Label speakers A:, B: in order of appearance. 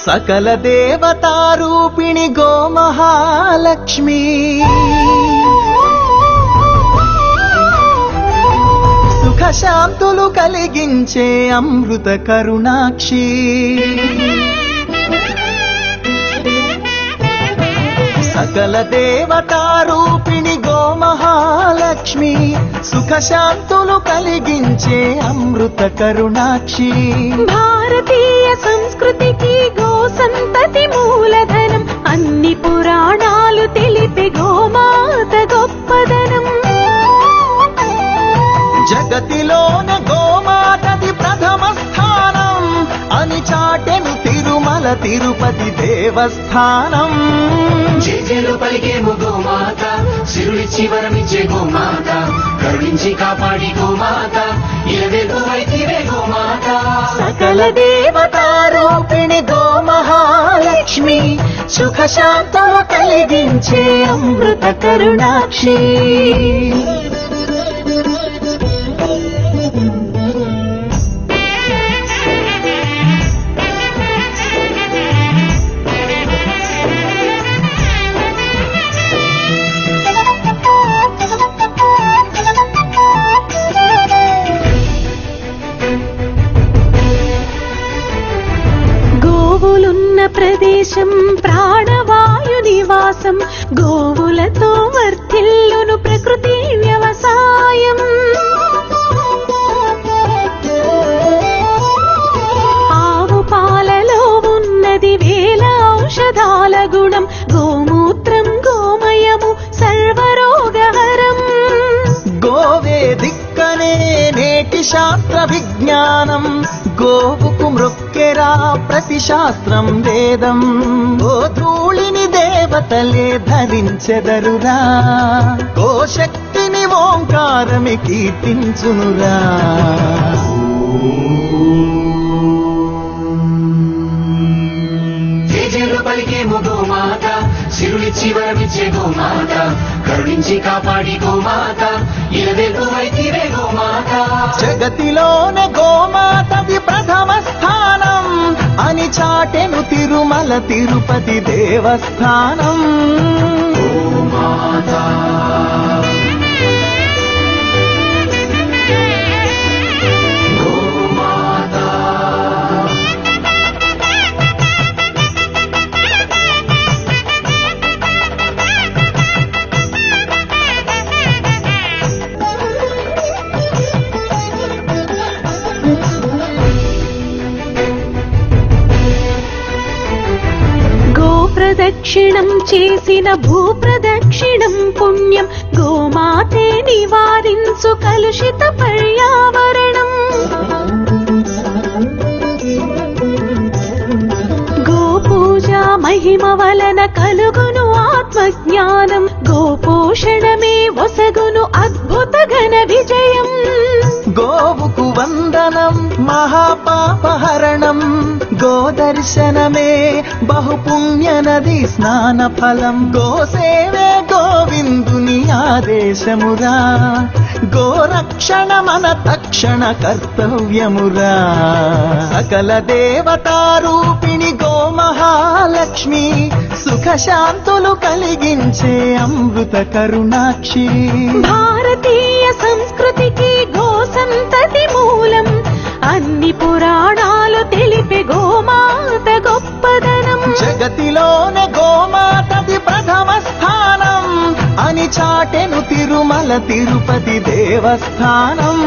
A: సకల దేవతారూపిణి గోమహాలక్ష్మి సుఖశాంతులు కలిగించే అమృత కరుణాక్షి సకల దేవతారూపిణి గోమహాలక్ష్మి సుఖశాంతులు కలిగించే అమృత కరుణాక్షి
B: భారతీయ సంస్కృతికి గో సంతతి మూలధనం అన్ని పురాణాలు తెలిపే గోమాత గొప్పదనం
A: జగతిలోన గోమాతది ప్రథమ స్థానం అని చాటెను తిరుమల తిరుపతి దేవస్థానం
C: జేజేలు పలికేము గోమాత సిరులిచ్చి వరమిచ్చే గోమాత కరుణించి కాపాడి గోమాత ఇలవేల్పు వైతివే గోమాత
A: సకల దేవతారూపిణి గోమహాలక్ష్మి సుఖశాంతులు కలిగించే అమృత కరుణాక్షి
B: గోవులున్న ప్రదేశం ప్రాణవాయు నివాసం గోవులతో వర్ధిల్లును ప్రకృతి వ్యవసాయం ఆవు పాలలో ఉన్నది వేల ఔషధాల గుణం గోమూత్రం గోమయము సర్వరోగహరం
A: గోవే దిక్కనే నేటి శాస్త్ర విజ్ఞానం గోవుకు మృక్కెరా ప్రతి శాస్త్రం వేదం ఓ ధూళిని దేవతలే ధరించెదరురా ఓ శక్తిని ఓంకారమి కీర్తించునురా
C: జేజేలు పలికేము గోమాత సిరులిచ్చి వరమిచ్చే గోమాత కరుణించి కాపాడి గోమాత ఇలవేల్పు వైతివే గోమాత
A: జగతిలోన గోమాతది ప్రథమ స్థానం అని చాటెను తిరుమల తిరుపతి దేవస్థానం
C: గోమాత
B: ప్రదక్షిణం చేసిన భూప్రదక్షిణం పుణ్యం గోమాతే నివారించు కలుషిత పర్యావరణం గోపూజ మహిమ వలన కలుగును ఆత్మజ్ఞానం గోపోషణమే వసగును అద్భుత ఘన విజయం
A: గోవుకు వందనం మహాపాపహరణం గోదర్శనమే బహుపుణ్య నది స్నాన ఫలం గోసేవే గోవిందుని ఆదేశమురా గోరక్షణ మన తక్షణ కర్తవ్యమురా సకల దేవతారూపిణి గోమహాలక్ష్మి సుఖశాంతులు కలిగించే అమృత కరుణాక్షి
B: భారతీయ సంస్కృతికి గో సంతతి మూలం అన్ని పురాణాలు తెలిపే గోమాత గొప్పదనం
A: జగతిలోన గోమాతది ప్రథమ స్థానం అని చాటెను తిరుమల తిరుపతి దేవస్థానం